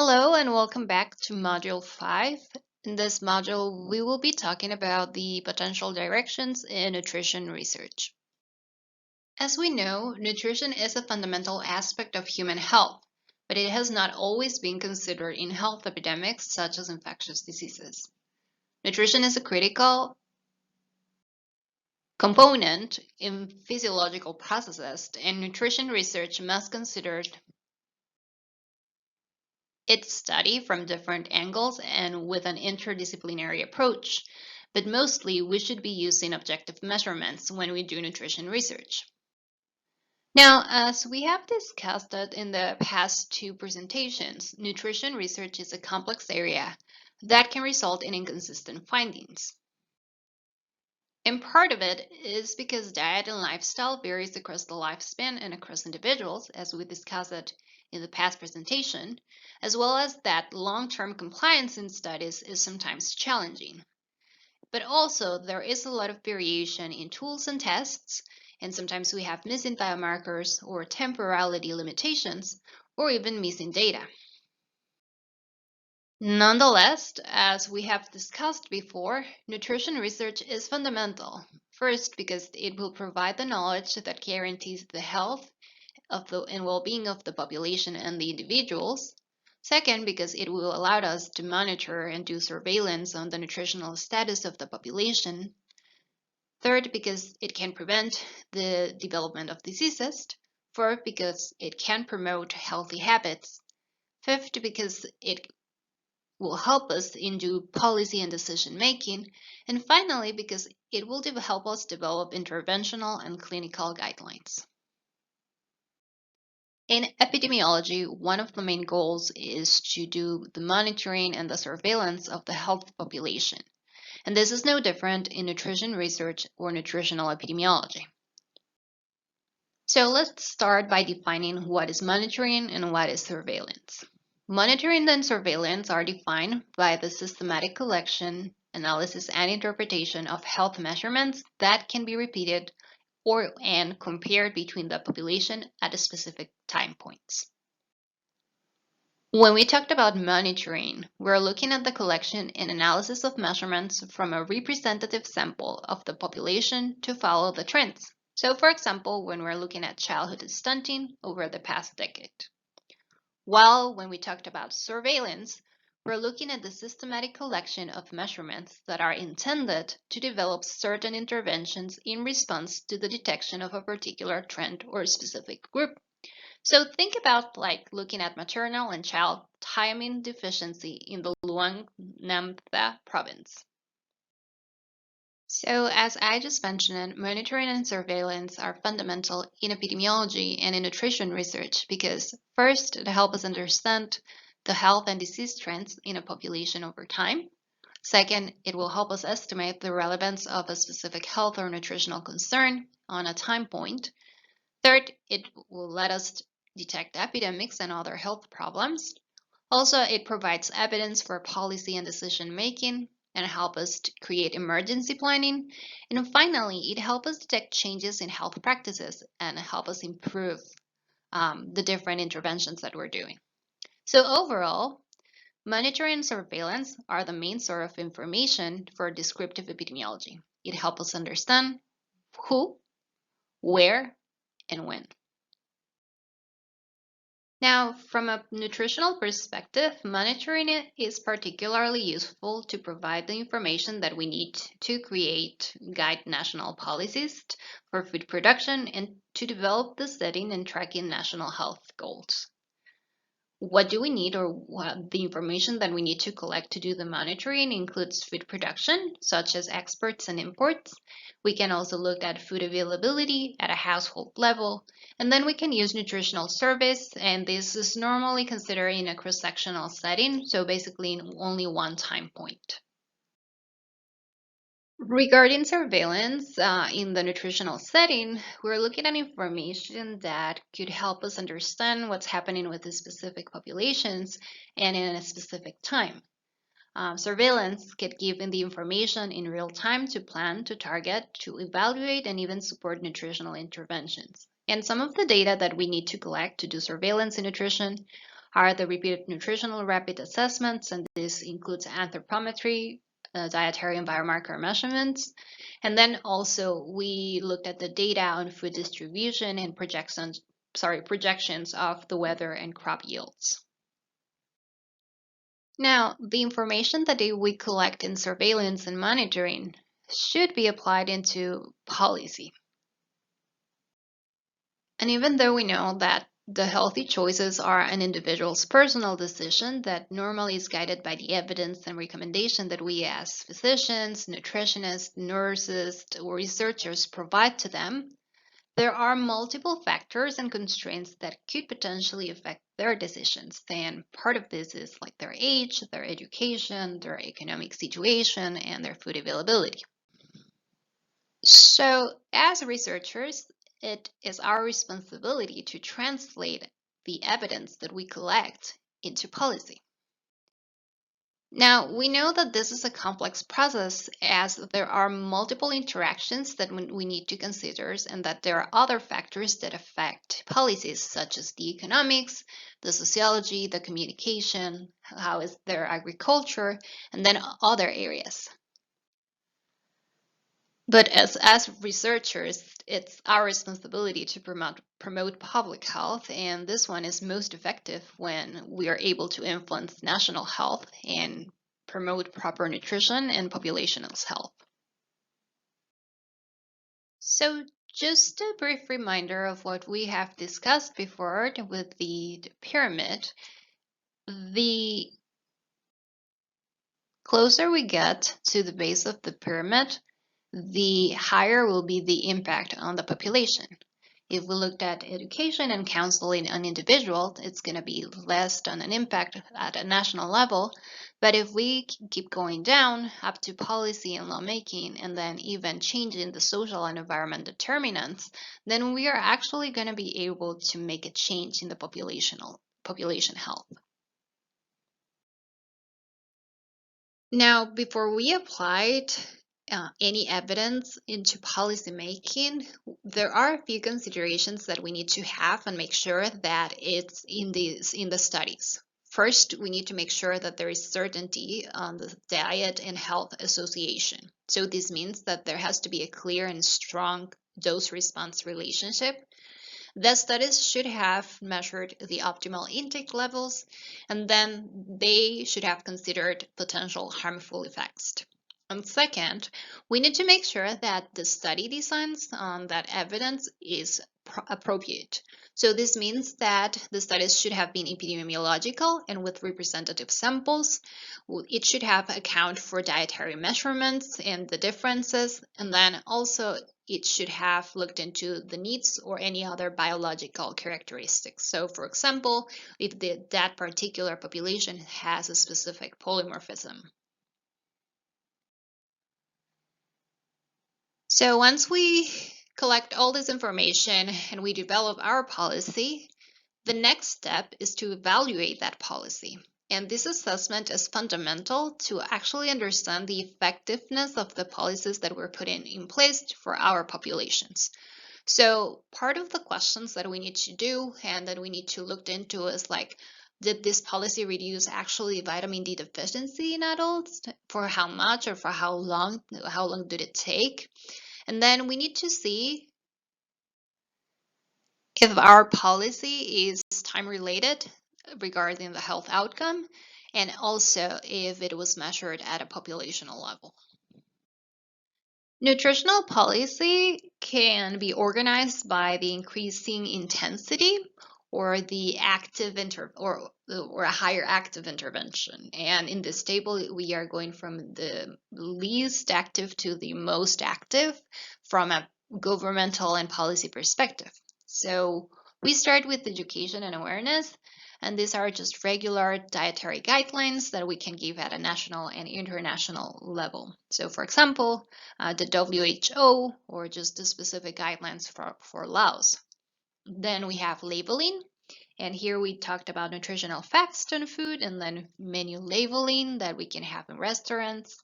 Hello and welcome back to Module 5. In this module, we will be talking about the potential directions in nutrition research. As we know, nutrition is a fundamental aspect of human health, but it has not always been considered in health epidemics such as infectious diseases. Nutrition is a critical component in physiological processes, and nutrition research must consider its study from different angles and with an interdisciplinary approach, but mostly we should be using objective measurements when we do nutrition research. Now, as we have discussed it in the past two presentations, nutrition research is a complex area that can result in inconsistent findings. And part of it is because diet and lifestyle varies across the lifespan and across individuals, as we discussed it in the past presentation, as well as that long-term compliance in studies is sometimes challenging. But also, there is a lot of variation in tools and tests, and sometimes we have missing biomarkers or temporality limitations, or even missing data. Nonetheless, as we have discussed before, nutrition research is fundamental. First, because it will provide the knowledge that guarantees the health and well-being of the population and the individuals. Second, because it will allow us to monitor and do surveillance on the nutritional status of the population. Third, because it can prevent the development of diseases. Fourth, because it can promote healthy habits. Fifth, because it will help us in do policy and decision making, and finally because it will help us develop interventional and clinical guidelines. In epidemiology, one of the main goals is to do the monitoring and the surveillance of the health population, and this is no different in nutrition research or nutritional epidemiology. So let's start by defining what is monitoring and what is surveillance. Monitoring and surveillance are defined by the systematic collection, analysis, and interpretation of health measurements that can be repeated and compared between the population at specific time points. When we talked about monitoring, we're looking at the collection and analysis of measurements from a representative sample of the population to follow the trends. So, for example, when we're looking at childhood stunting over the past decade. While when we talked about surveillance, we're looking at the systematic collection of measurements that are intended to develop certain interventions in response to the detection of a particular trend or specific group. So think about like looking at maternal and child thiamine deficiency in the Luang Namtha province. So as I just mentioned, monitoring and surveillance are fundamental in epidemiology and in nutrition research because first, it helps us understand the health and disease trends in a population over time. Second, it will help us estimate the relevance of a specific health or nutritional concern on a time point. Third, it will let us detect epidemics and other health problems. Also, it provides evidence for policy and decision making and help us to create emergency planning. And finally, it helps us detect changes in health practices and help us improve the different interventions that we're doing. So overall, monitoring and surveillance are the main source of information for descriptive epidemiology. It helps us understand who, where, and when. Now, from a nutritional perspective, monitoring it is particularly useful to provide the information that we need to guide national policies for food production and to develop the setting and tracking national health goals. What do we need or what the information that we need to collect to do the monitoring includes food production, such as exports and imports. We can also look at food availability at a household level, and then we can use nutritional surveys, and this is normally considered in a cross-sectional setting, so basically in only one time point. Regarding surveillance in the nutritional setting, we're looking at information that could help us understand what's happening with the specific populations and in a specific time. Surveillance can give the information in real time to plan, to target, to evaluate, and even support nutritional interventions. And some of the data that we need to collect to do surveillance in nutrition are the repeated nutritional rapid assessments, and this includes anthropometry, dietary and biomarker measurements. And then also we looked at the data on food distribution and projections of the weather and crop yields. Now, the information that we collect in surveillance and monitoring should be applied into policy. And even though we know that the healthy choices are an individual's personal decision that normally is guided by the evidence and recommendation that we as physicians, nutritionists, nurses, or researchers provide to them, there are multiple factors and constraints that could potentially affect their decisions. And part of this is like their age, their education, their economic situation, and their food availability. So, as researchers, it is our responsibility to translate the evidence that we collect into policy. Now, we know that this is a complex process as there are multiple interactions that we need to consider, and that there are other factors that affect policies, such as the economics, the sociology, the communication, how is their agriculture, and then other areas. But as researchers, it's our responsibility to promote public health, and this one is most effective when we are able to influence national health and promote proper nutrition and population's health. So just a brief reminder of what we have discussed before with the pyramid. The closer we get to the base of the pyramid, the higher will be the impact on the population. If we looked at education and counseling on individuals, it's going to be less than an impact at a national level. But if we keep going down up to policy and lawmaking, and then even changing the social and environment determinants, then we are actually going to be able to make a change in the population health. Now, before we applied any evidence into policymaking, there are a few considerations that we need to have and make sure that it's in the studies. First, we need to make sure that there is certainty on the diet and health association. So this means that there has to be a clear and strong dose-response relationship. The studies should have measured the optimal intake levels, and then they should have considered potential harmful effects. And second, we need to make sure that the study designs on that evidence is appropriate. So this means that the studies should have been epidemiological and with representative samples. It should have account for dietary measurements and the differences, and then also it should have looked into the needs or any other biological characteristics. So for example, if that particular population has a specific polymorphism. So once we collect all this information and we develop our policy, the next step is to evaluate that policy. And this assessment is fundamental to actually understand the effectiveness of the policies that we're putting in place for our populations. So part of the questions that we need to do and that we need to look into is like, did this policy reduce actually vitamin D deficiency in adults? For how much or for how long? How long did it take? And then we need to see if our policy is time related regarding the health outcome, and also if it was measured at a populational level. Nutritional policy can be organized by the increasing intensity or the or a higher active intervention. And in this table, we are going from the least active to the most active from a governmental and policy perspective. So we start with education and awareness, and these are just regular dietary guidelines that we can give at a national and international level. So for example, the WHO or just the specific guidelines for Laos. Then we have labeling, and here we talked about nutritional facts on food, and then menu labeling that we can have in restaurants.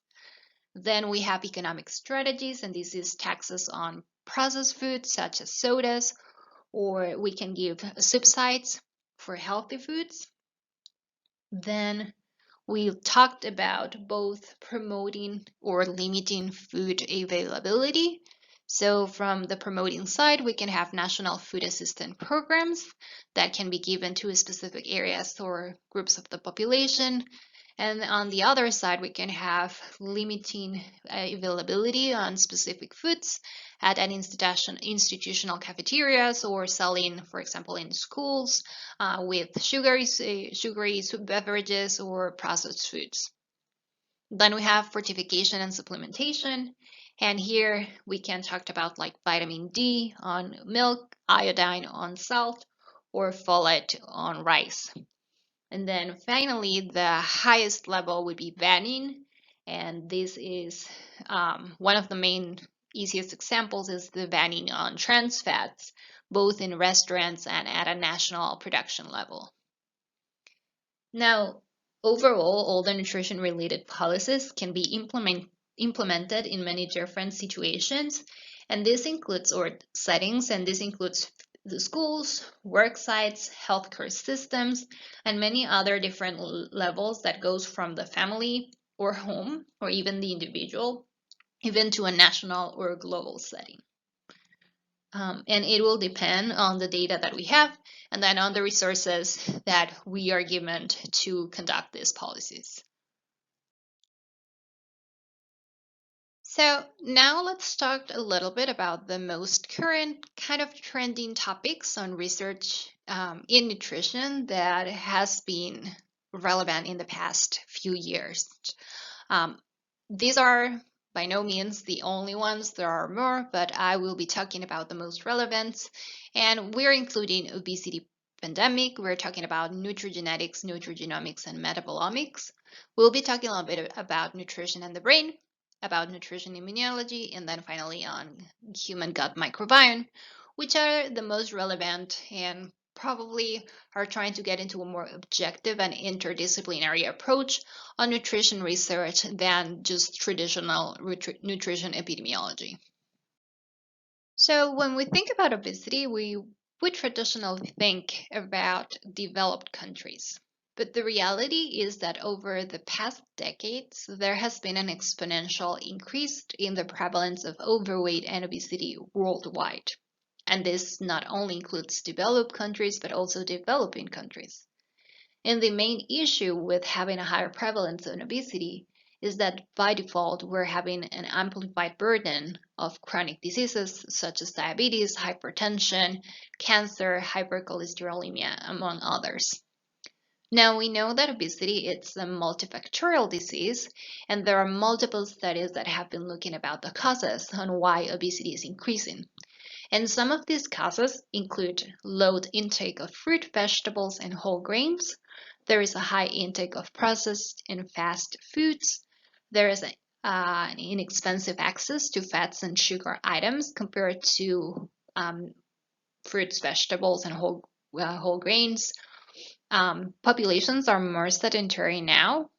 Then we have economic strategies, and this is taxes on processed foods such as sodas, or we can give subsidies for healthy foods. Then we talked about both promoting or limiting food availability. So from the promoting side, we can have national food assistance programs that can be given to specific areas or groups of the population. And on the other side, we can have limiting availability on specific foods at an institutional cafeterias or selling, for example, in schools with sugary beverages or processed foods. Then we have fortification and supplementation. And here we can talk about like vitamin D on milk, iodine on salt, or folate on rice. And then finally, the highest level would be banning. And this is one of the main easiest examples is the banning on trans fats, both in restaurants and at a national production level. Now, overall, all the nutrition-related policies can be implemented in many different situations, and this includes or settings, and this includes the schools, work sites, healthcare systems, and many other different levels that goes from the family or home or even the individual, even to a national or a global setting. And it will depend on the data that we have and then on the resources that we are given to conduct these policies. So now let's talk a little bit about the most current kind of trending topics on research in nutrition that has been relevant in the past few years. These are by no means the only ones. There are more, but I will be talking about the most relevant. And we're including obesity pandemic. We're talking about nutrigenetics, nutrigenomics, and metabolomics. We'll be talking a little bit about nutrition and the brain, about nutrition immunology, and then finally on human gut microbiome, which are the most relevant and probably are trying to get into a more objective and interdisciplinary approach on nutrition research than just traditional nutrition epidemiology. So when we think about obesity, we would traditionally think about developed countries. But the reality is that over the past decades, there has been an exponential increase in the prevalence of overweight and obesity worldwide. And this not only includes developed countries, but also developing countries. And the main issue with having a higher prevalence in obesity is that by default, we're having an amplified burden of chronic diseases such as diabetes, hypertension, cancer, hypercholesterolemia, among others. Now, we know that obesity is a multifactorial disease, and there are multiple studies that have been looking about the causes on why obesity is increasing. And some of these causes include low intake of fruit, vegetables, and whole grains. There is a high intake of processed and fast foods. There is an inexpensive access to fats and sugar items compared to fruits, vegetables, and whole grains. Populations are more sedentary now.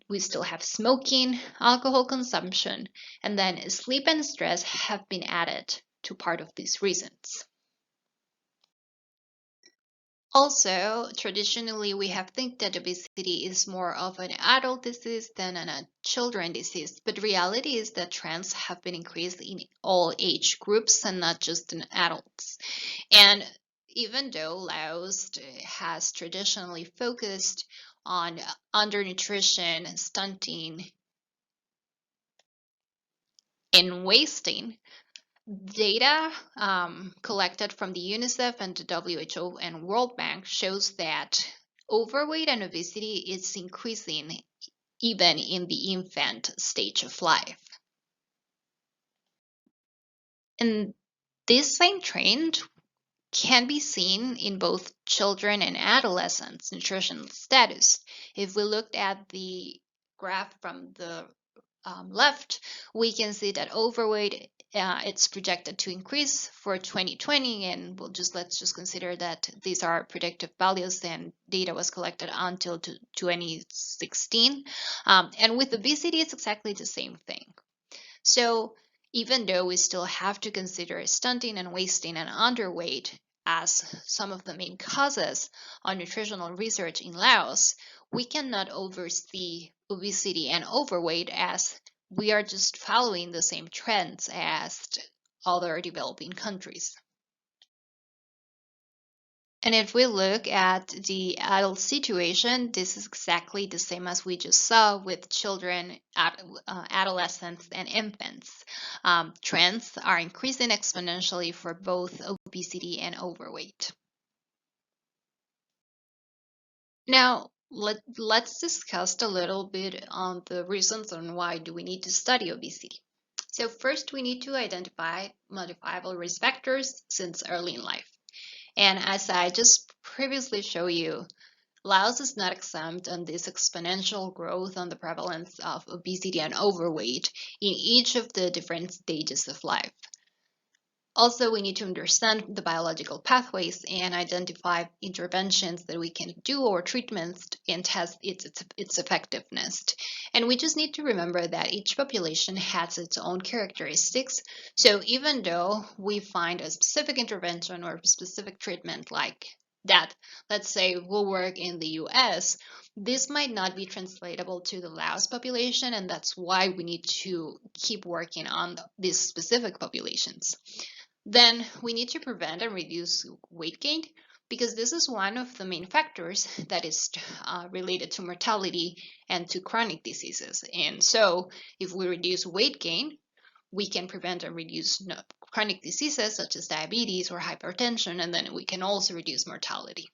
We still have smoking, alcohol consumption, and then sleep and stress have been added to part of these reasons. Also, traditionally, we have think that obesity is more of an adult disease than a children disease, but reality is that trends have been increased in all age groups and not just in adults. And even though Laos has traditionally focused on undernutrition, stunting, and wasting, data collected from the UNICEF and the WHO and World Bank shows that overweight and obesity is increasing even in the infant stage of life. And this same trend can be seen in both children and adolescents' nutritional status. If we looked at the graph from the left, we can see that overweight it's projected to increase for 2020, and let's just consider that these are predictive values and data was collected until 2016. And with obesity, it's exactly the same thing. So even though we still have to consider stunting and wasting and underweight as some of the main causes on nutritional research in Laos, we cannot oversee obesity and overweight as we are just following the same trends as other developing countries. And if we look at the adult situation, this is exactly the same as we just saw with children, adolescents, and infants. Trends are increasing exponentially for both obesity and overweight. Now, let's discuss a little bit on the reasons on why do we need to study obesity. So first, we need to identify modifiable risk factors since early in life. And as I just previously showed you, Laos is not exempt on this exponential growth on the prevalence of obesity and overweight in each of the different stages of life. Also, we need to understand the biological pathways and identify interventions that we can do or treatments and test its effectiveness. And we just need to remember that each population has its own characteristics. So even though we find a specific intervention or specific treatment like that, let's say, will work in the US, this might not be translatable to the Laos population, and that's why we need to keep working on these specific populations. Then we need to prevent and reduce weight gain because this is one of the main factors that is related to mortality and to chronic diseases. And so if we reduce weight gain, we can prevent and reduce chronic diseases such as diabetes or hypertension, and then we can also reduce mortality.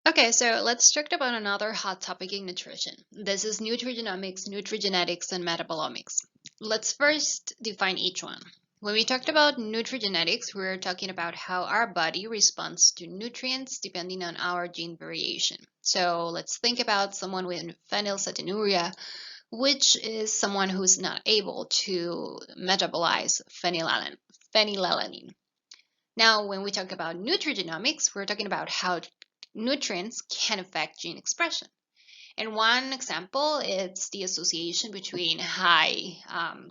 Okay, so let's talk about another hot topic in nutrition. This is nutrigenomics, nutrigenetics, and metabolomics. Let's first define each one. When we talked about nutrigenetics, we were talking about how our body responds to nutrients depending on our gene variation. So let's think about someone with phenylketonuria, which is someone who's not able to metabolize phenylalanine. Now, when we talk about nutrigenomics, we're talking about how nutrients can affect gene expression. And one example is the association between high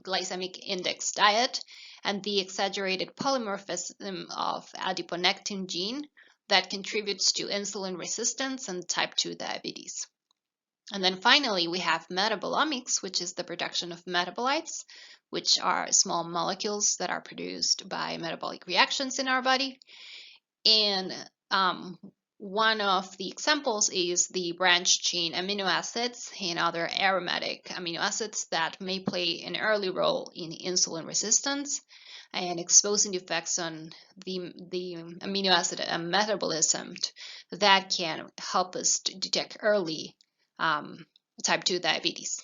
glycemic index diet and the exaggerated polymorphism of adiponectin gene that contributes to insulin resistance and type 2 diabetes. And then finally, we have metabolomics, which is the production of metabolites, which are small molecules that are produced by metabolic reactions in our body. And one of the examples is the branched chain amino acids and other aromatic amino acids that may play an early role in insulin resistance and exposing the effects on the amino acid metabolism that can help us to detect early type 2 diabetes.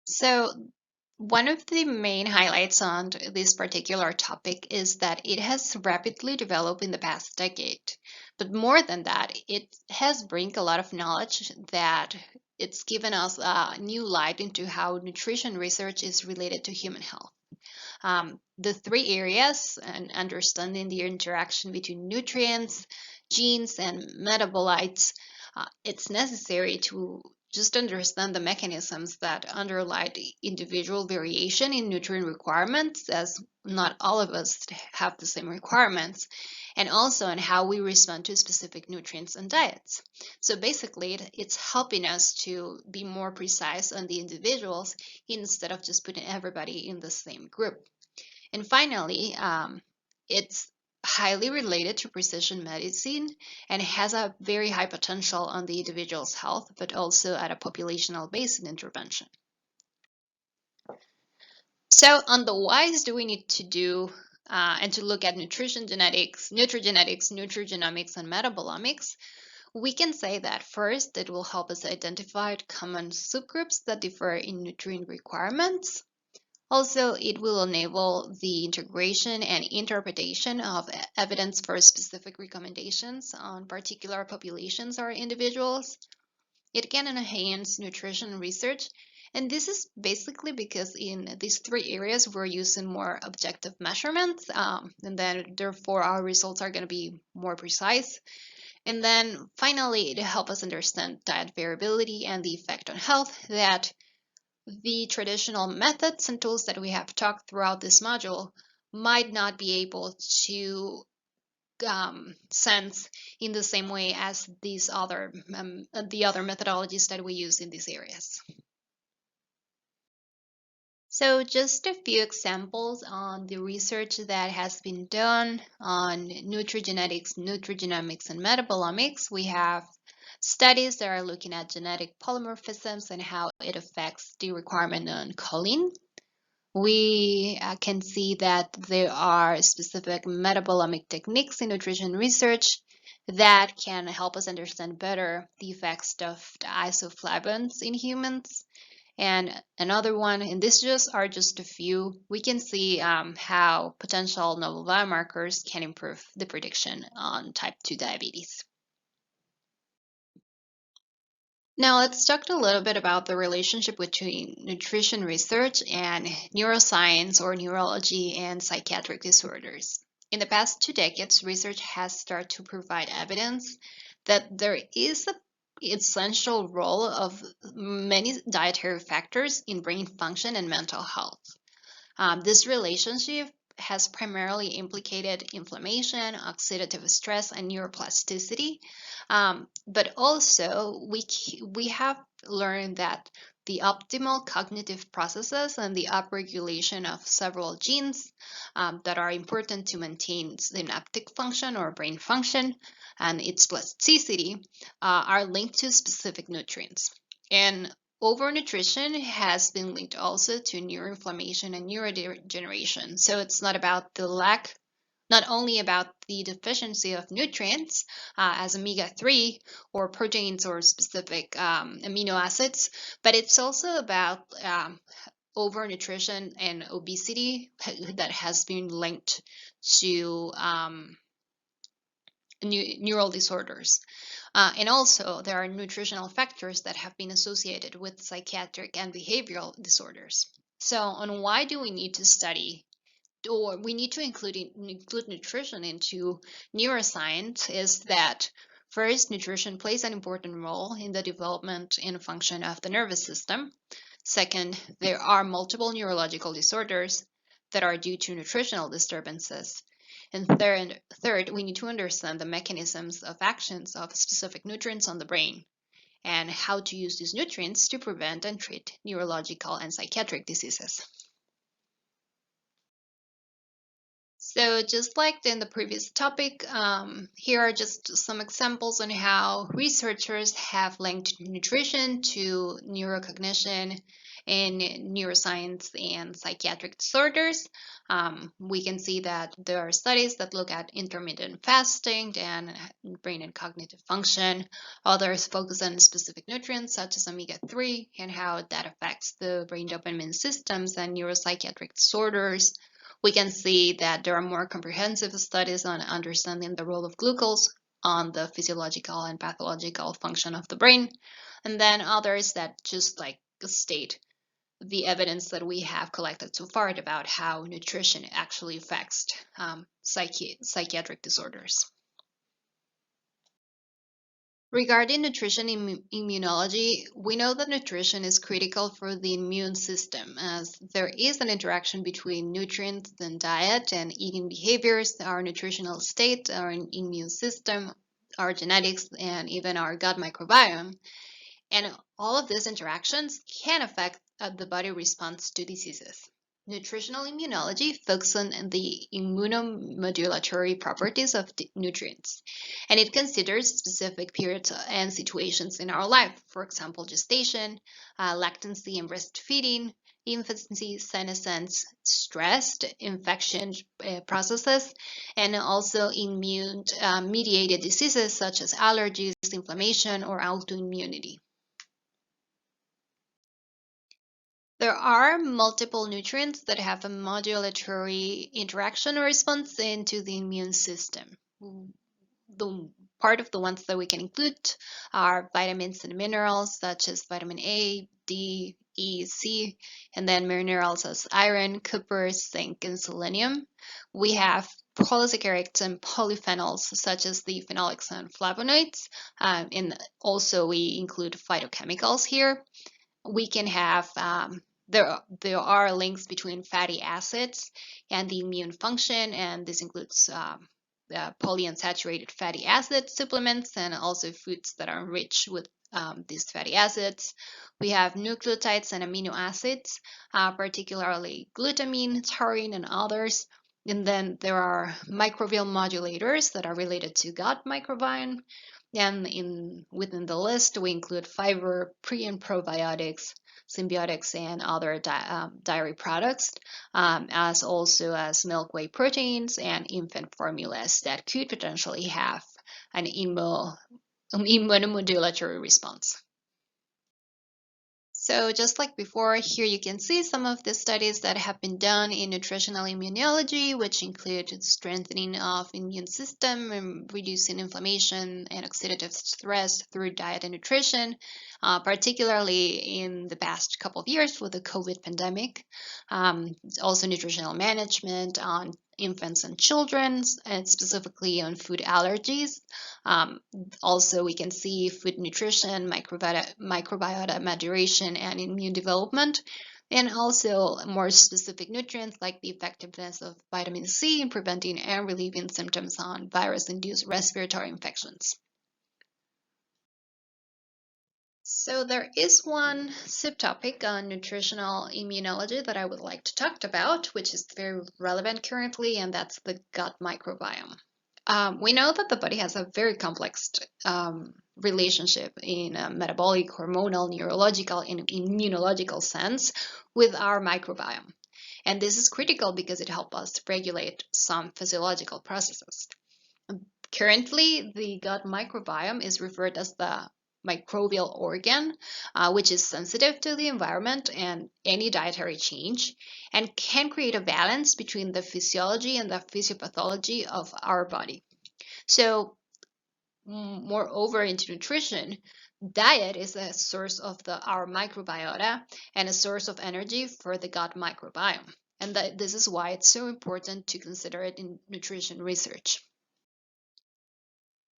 So one of the main highlights on this particular topic is that it has rapidly developed in the past decade. But more than that, it has brought a lot of knowledge that it's given us a new light into how nutrition research is related to human health. The three areas and understanding the interaction between nutrients, genes, and metabolites, it's necessary to just understand the mechanisms that underlie the individual variation in nutrient requirements, as not all of us have the same requirements, and also on how we respond to specific nutrients and diets. So basically, it's helping us to be more precise on the individuals instead of just putting everybody in the same group. And finally, it's highly related to precision medicine and has a very high potential on the individual's health, but also at a populational based intervention. So on the whys do we need to do and to look at nutrition genetics, nutrigenetics, nutrigenomics, and metabolomics, we can say that first, it will help us identify common subgroups that differ in nutrient requirements. Also, it will enable the integration and interpretation of evidence for specific recommendations on particular populations or individuals. It can enhance nutrition research, and this is basically because in these three areas we're using more objective measurements, and then therefore our results are going to be more precise. And then finally, it helps us understand diet variability and the effect on health that the traditional methods and tools that we have talked throughout this module might not be able to sense in the same way as these other the other methodologies that we use in these areas. So just a few examples on the research that has been done on nutrigenetics, nutrigenomics, and metabolomics. We have studies that are looking at genetic polymorphisms and how it affects the requirement on choline. We can see that there are specific metabolomic techniques in nutrition research that can help us understand better the effects of the isoflavones in humans. And another one, and these are just a few, we can see how potential novel biomarkers can improve the prediction on type 2 diabetes. Now let's talk a little bit about the relationship between nutrition research and neuroscience or neurology and psychiatric disorders. In the past 2 decades, research has started to provide evidence that there is an essential role of many dietary factors in brain function and mental health. This relationship has primarily implicated inflammation, oxidative stress, and neuroplasticity. But also, we have learned that the optimal cognitive processes and the upregulation of several genes that are important to maintain synaptic function or brain function and its plasticity are linked to specific nutrients. And overnutrition has been linked also to neuroinflammation and neurodegeneration. So it's not only about the deficiency of nutrients as omega-3 or proteins or specific amino acids, but it's also about overnutrition and obesity that has been linked to neural disorders. And also, there are nutritional factors that have been associated with psychiatric and behavioral disorders. So, on why do we need to study, or we need to include nutrition into neuroscience, is that first, nutrition plays an important role in the development and function of the nervous system. Second, there are multiple neurological disorders that are due to nutritional disturbances. And third, we need to understand the mechanisms of actions of specific nutrients on the brain and how to use these nutrients to prevent and treat neurological and psychiatric diseases. So just like in the previous topic, here are just some examples on how researchers have linked nutrition to neurocognition in neuroscience and psychiatric disorders. We can see that there are studies that look at intermittent fasting and brain and cognitive function. Others focus on specific nutrients such as omega-3 and how that affects the brain dopamine systems and neuropsychiatric disorders. We can see that there are more comprehensive studies on understanding the role of glucose on the physiological and pathological function of the brain, and then others that just like state the evidence that we have collected so far about how nutrition actually affects psychiatric disorders. Regarding nutrition immunology, we know that nutrition is critical for the immune system, as there is an interaction between nutrients and diet and eating behaviors, our nutritional state, our immune system, our genetics, and even our gut microbiome. And all of these interactions can affect the body response to diseases. Nutritional immunology focuses on the immunomodulatory properties of the nutrients, and it considers specific periods and situations in our life, for example, gestation, lactancy and breastfeeding, infancy, senescence, stress, infection processes, and also immune-mediated diseases such as allergies, inflammation, or autoimmunity. There are multiple nutrients that have a modulatory interaction or response into the immune system. The part of the ones that we can include are vitamins and minerals such as vitamin A, D, E, C, and then minerals as iron, copper, zinc, and selenium. We have polysaccharides and polyphenols such as the phenolics and flavonoids, and also we include phytochemicals here. We can have there are links between fatty acids and the immune function, and this includes polyunsaturated fatty acid supplements and also foods that are rich with these fatty acids. We have nucleotides and amino acids, particularly glutamine, taurine, and others. And then there are microbial modulators that are related to gut microbiome. And within the list, we include fiber, pre and probiotics, symbiotics, and other dairy products, as also as milk whey proteins and infant formulas that could potentially have an immunomodulatory response. So just like before, here you can see some of the studies that have been done in nutritional immunology, which include strengthening of immune system and reducing inflammation and oxidative stress through diet and nutrition, particularly in the past couple of years with the COVID pandemic. Also nutritional management on infants and children, and specifically on food allergies. Also, we can see food nutrition, microbiota maturation, and immune development, and also more specific nutrients like the effectiveness of vitamin C in preventing and relieving symptoms on virus-induced respiratory infections. So there is one subtopic on nutritional immunology that I would like to talk about, which is very relevant currently, and that's the gut microbiome. We know that the body has a very complex relationship in a metabolic, hormonal, neurological, and immunological sense with our microbiome. And this is critical because it helps us regulate some physiological processes. Currently, the gut microbiome is referred as the microbial organ, which is sensitive to the environment and any dietary change, and can create a balance between the physiology and the physiopathology of our body. So, moreover, into nutrition, diet is a source of our microbiota and a source of energy for the gut microbiome. And this is why it's so important to consider it in nutrition research.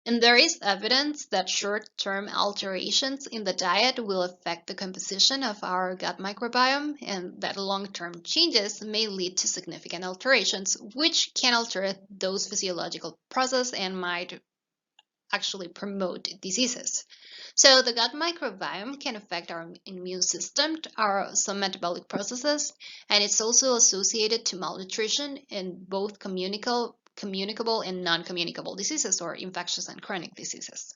And there is evidence that short-term alterations in the diet will affect the composition of our gut microbiome, and that long-term changes may lead to significant alterations, which can alter those physiological processes and might actually promote diseases. So the gut microbiome can affect our immune system, some metabolic processes, and it's also associated to malnutrition in both communicable and non-communicable diseases, or infectious and chronic diseases.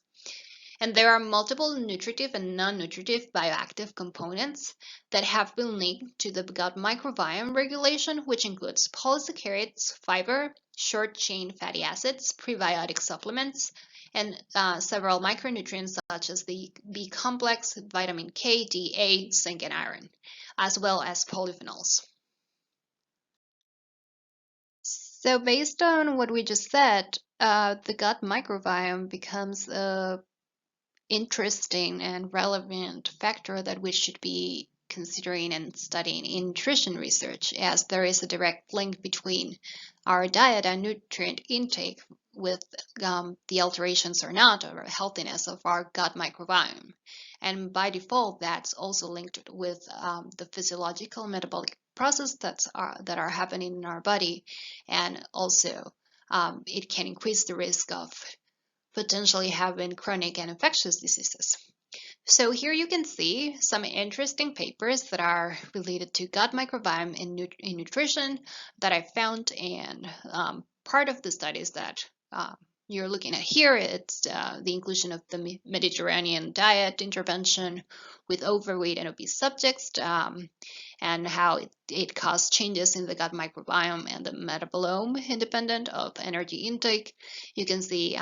And there are multiple nutritive and non-nutritive bioactive components that have been linked to the gut microbiome regulation, which includes polysaccharides, fiber, short-chain fatty acids, prebiotic supplements, and several micronutrients such as the B complex, vitamin K, D, A, zinc, and iron, as well as polyphenols. So based on what we just said, the gut microbiome becomes a interesting and relevant factor that we should be considering and studying in nutrition research, as there is a direct link between our diet and nutrient intake with the alterations or not, or healthiness of our gut microbiome. And by default, that's also linked with the physiological metabolic process that are happening in our body, and also it can increase the risk of potentially having chronic and infectious diseases. So here you can see some interesting papers that are related to gut microbiome in nutrition that I found, and part of the studies that you're looking at here, it's the inclusion of the Mediterranean diet intervention with overweight and obese subjects, and how it caused changes in the gut microbiome and the metabolome independent of energy intake. You can see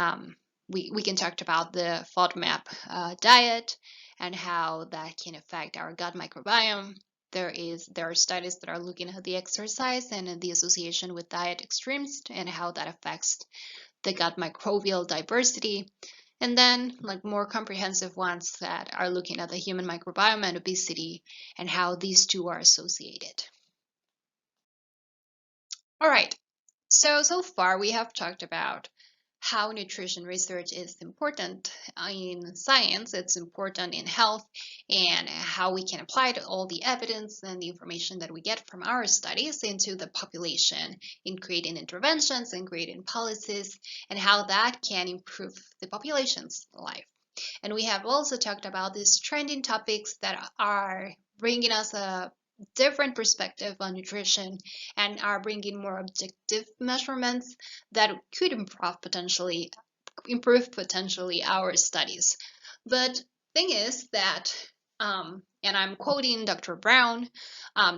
we can talk about the FODMAP diet and how that can affect our gut microbiome. There are studies that are looking at the exercise and the association with diet extremes and how that affects the gut microbial diversity. And then like more comprehensive ones that are looking at the human microbiome and obesity and how these two are associated. All right, so far we have talked about how nutrition research is important in science, it's important in health, and how we can apply all the evidence and the information that we get from our studies into the population in creating interventions and creating policies, and how that can improve the population's life. And we have also talked about these trending topics that are bringing us a different perspective on nutrition and are bringing more objective measurements that could improve potentially our studies. But thing is that, and I'm quoting Dr. Brown,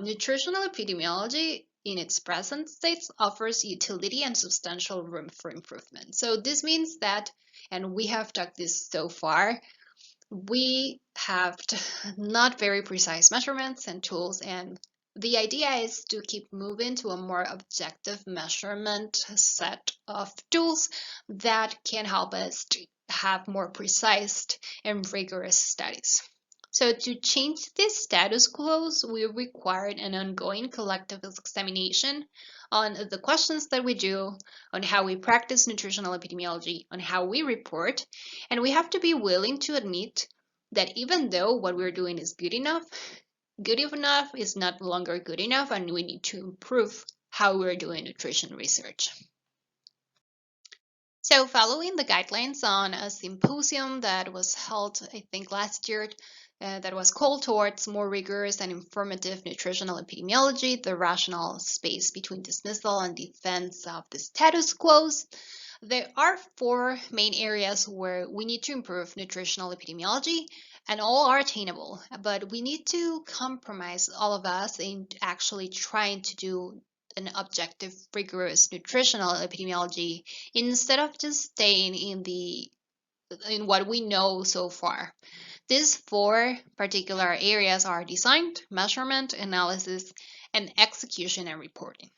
nutritional epidemiology in its present state offers utility and substantial room for improvement. So this means that, and we have talked this so far, we have not very precise measurements and tools, and the idea is to keep moving to a more objective measurement set of tools that can help us to have more precise and rigorous studies. So to change this status quo, we required an ongoing collective examination on the questions that we do, on how we practice nutritional epidemiology, on how we report, and we have to be willing to admit that even though what we're doing is good enough is not longer good enough, and we need to improve how we're doing nutrition research. So following the guidelines on a symposium that was held, I think, last year, that was called towards more rigorous and informative nutritional epidemiology, the rational space between dismissal and defense of the status quo, there are 4 main areas where we need to improve nutritional epidemiology, and all are attainable, but we need to compromise, all of us, in actually trying to do an objective, rigorous nutritional epidemiology instead of just staying in what we know so far. These 4 particular areas are design, measurement, analysis, and execution and reporting.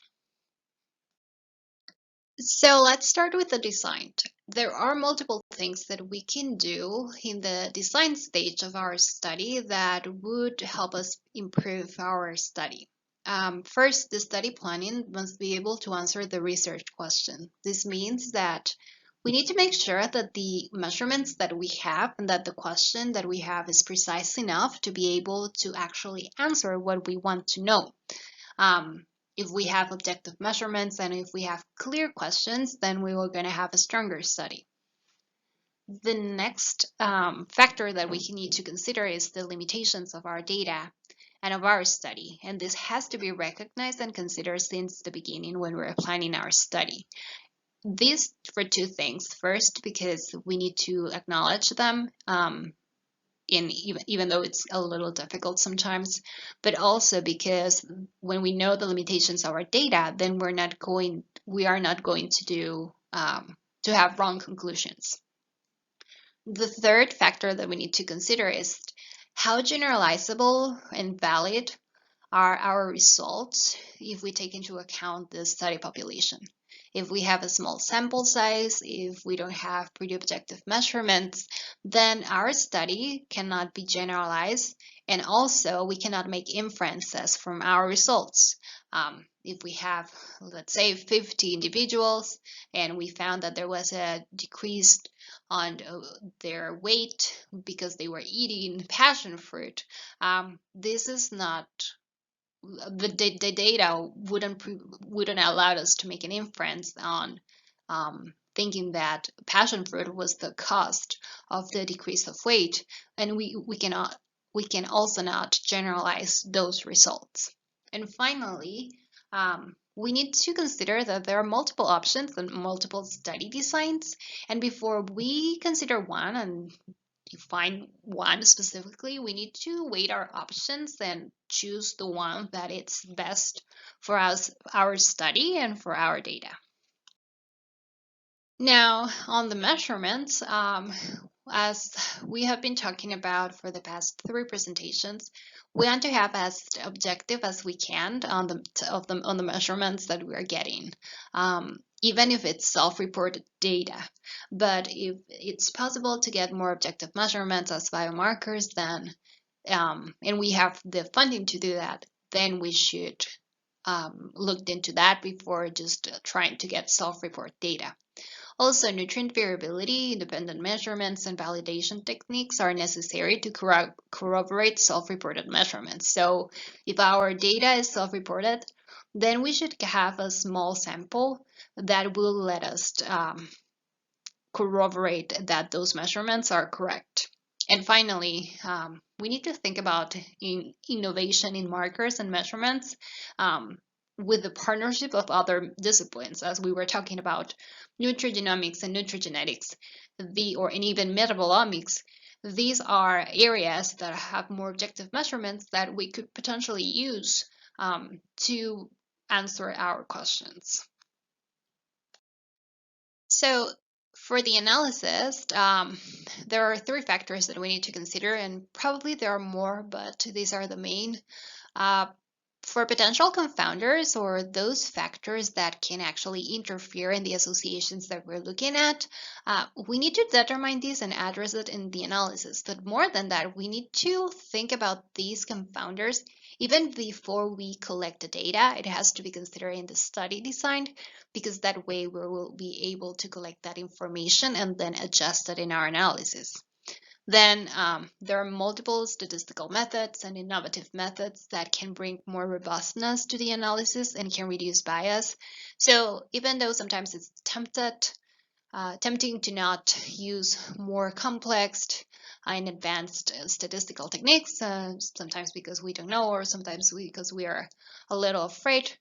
So let's start with the design. There are multiple things that we can do in the design stage of our study that would help us improve our study. First, the study planning must be able to answer the research question. This means that we need to make sure that the measurements that we have and that the question that we have is precise enough to be able to actually answer what we want to know. If we have objective measurements and if we have clear questions, then we are going to have a stronger study. The next factor that we need to consider is the limitations of our data and of our study. And this has to be recognized and considered since the beginning when we're planning our study. These for 2 things. First, because we need to acknowledge them, even though it's a little difficult sometimes, but also because when we know the limitations of our data, then we are not going to have wrong conclusions. The third factor that we need to consider is how generalizable and valid are our results if we take into account the study population. If we have a small sample size, if we don't have pretty objective measurements, then our study cannot be generalized, and also we cannot make inferences from our results. If we have, let's say, 50 individuals and we found that there was a decrease on their weight because they were eating passion fruit, this is not the data wouldn't allow us to make an inference on thinking that passion fruit was the cost of the decrease of weight, and we can also not generalize those results. And finally, we need to consider that there are multiple options and multiple study designs, and before we consider one and define one specifically, we need to weigh our options and choose the one that is best for us, our study, and for our data. Now, on the measurements, as we have been talking about for the past 3 presentations, we want to have as objective as we can on the measurements that we are getting, even if it's self-reported data. But if it's possible to get more objective measurements as biomarkers, then and we have the funding to do that, then we should look into that before just trying to get self-report data. Also, nutrient variability, independent measurements, and validation techniques are necessary to corroborate self-reported measurements. So if our data is self-reported, then we should have a small sample that will let us corroborate that those measurements are correct. And finally, we need to think about innovation in markers and measurements with the partnership of other disciplines, as we were talking about nutrigenomics and nutrigenetics, and even metabolomics. These are areas that have more objective measurements that we could potentially use to answer our questions. So for the analysis, there are three factors that we need to consider, and probably there are more, but these are the main. For potential confounders, or those factors that can actually interfere in the associations that we're looking at, we need to determine these and address it in the analysis. But more than that, we need to think about these confounders even before we collect the data. It has to be considered in the study design, because that way we will be able to collect that information and then adjust it in our analysis. Then there are multiple statistical methods and innovative methods that can bring more robustness to the analysis and can reduce bias. So even though sometimes it's tempting to not use more complex and advanced statistical techniques, sometimes because we don't know, or sometimes because we are a little afraid,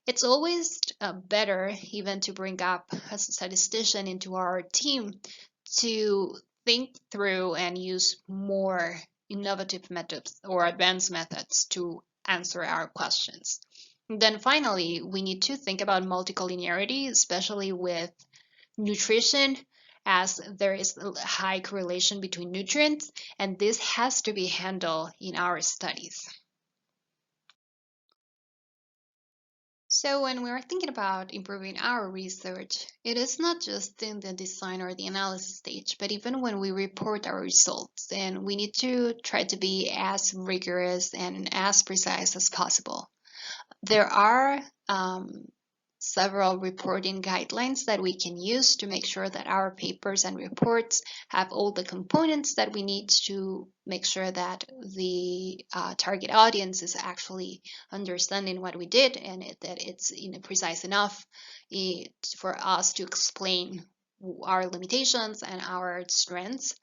it's always better even to bring up a statistician into our team to think through and use more innovative methods or advanced methods to answer our questions. And then finally, we need to think about multicollinearity, especially with nutrition, as there is a high correlation between nutrients, and this has to be handled in our studies. So when we're thinking about improving our research, it is not just in the design or the analysis stage, but even when we report our results, and we need to try to be as rigorous and as precise as possible. There are several reporting guidelines that we can use to make sure that our papers and reports have all the components that we need to make sure that the target audience is actually understanding what we did, and that it's precise enough for us to explain our limitations and our strengths.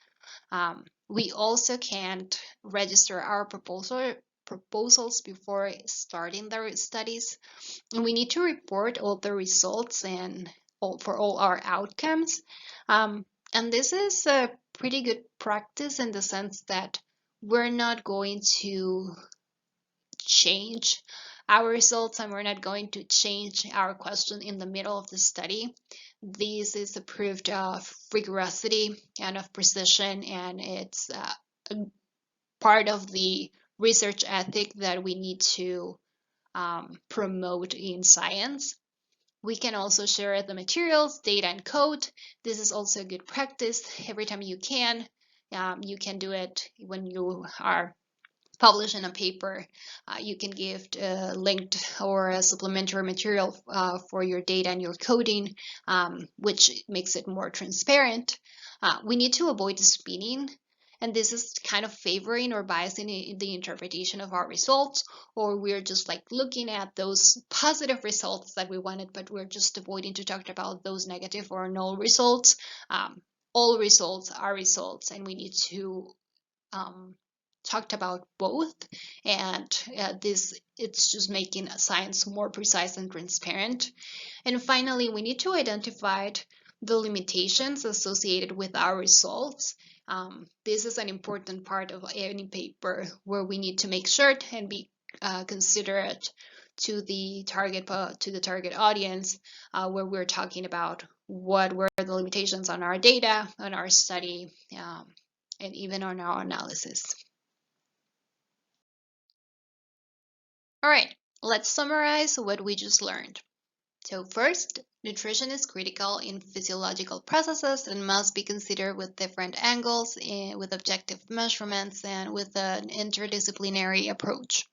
We also can't register our proposals before starting the studies. And we need to report all the results and for all our outcomes. And this is a pretty good practice in the sense that we're not going to change our results, and we're not going to change our question in the middle of the study. This is a proof of rigorosity and of precision, and it's a part of the research ethic that we need to promote in science. We can also share the materials, data, and code. This is also a good practice. Every time you can do it when you are publishing a paper. You can give a linked or a supplementary material for your data and your coding, which makes it more transparent. We need to avoid spinning, and this is kind of favoring or biasing the interpretation of our results, or we're just like looking at those positive results that we wanted, but we're just avoiding to talk about those negative or null results. All results are results, and we need to talked about both, and it's just making science more precise and transparent. And finally, we need to identify the limitations associated with our results. This is an important part of any paper, where we need to make sure and be considerate to the target audience, where we're talking about what were the limitations on our data, on our study, and even on our analysis. All right, let's summarize what we just learned. So first, nutrition is critical in physiological processes and must be considered with different angles, with objective measurements, and with an interdisciplinary approach.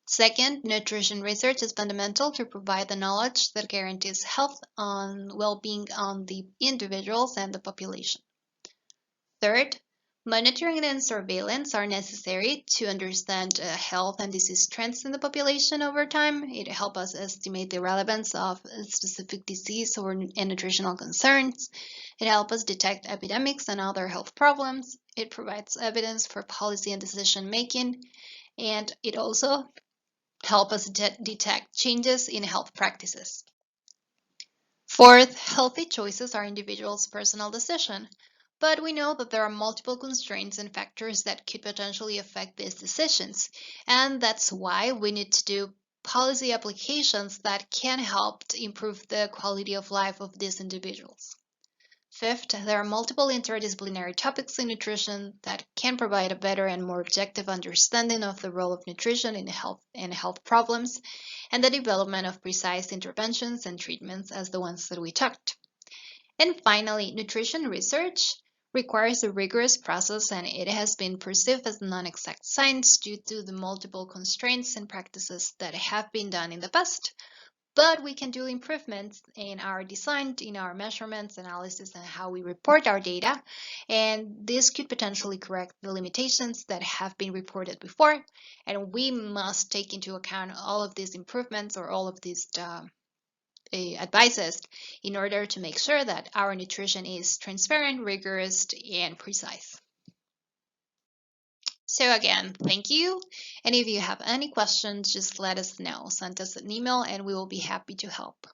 Second, nutrition research is fundamental to provide the knowledge that guarantees health and well-being on the individuals and the population. Third, monitoring and surveillance are necessary to understand health and disease trends in the population over time. It helps us estimate the relevance of a specific disease and nutritional concerns. It helps us detect epidemics and other health problems. It provides evidence for policy and decision making. And it also helps us detect changes in health practices. Fourth, healthy choices are individuals' personal decision, but we know that there are multiple constraints and factors that could potentially affect these decisions, and that's why we need to do policy applications that can help to improve the quality of life of these individuals. Fifth, there are multiple interdisciplinary topics in nutrition that can provide a better and more objective understanding of the role of nutrition in health problems and the development of precise interventions and treatments as the ones that we talked. And finally, nutrition research requires a rigorous process and it has been perceived as non-exact science due to the multiple constraints and practices that have been done in the past. But we can do improvements in our design, in our measurements, analysis, and how we report our data. And this could potentially correct the limitations that have been reported before. And we must take into account all of these improvements or all of these advices in order to make sure that our nutrition is transparent, rigorous, and precise. So again, thank you. And if you have any questions, just let us know. Send us an email and we will be happy to help.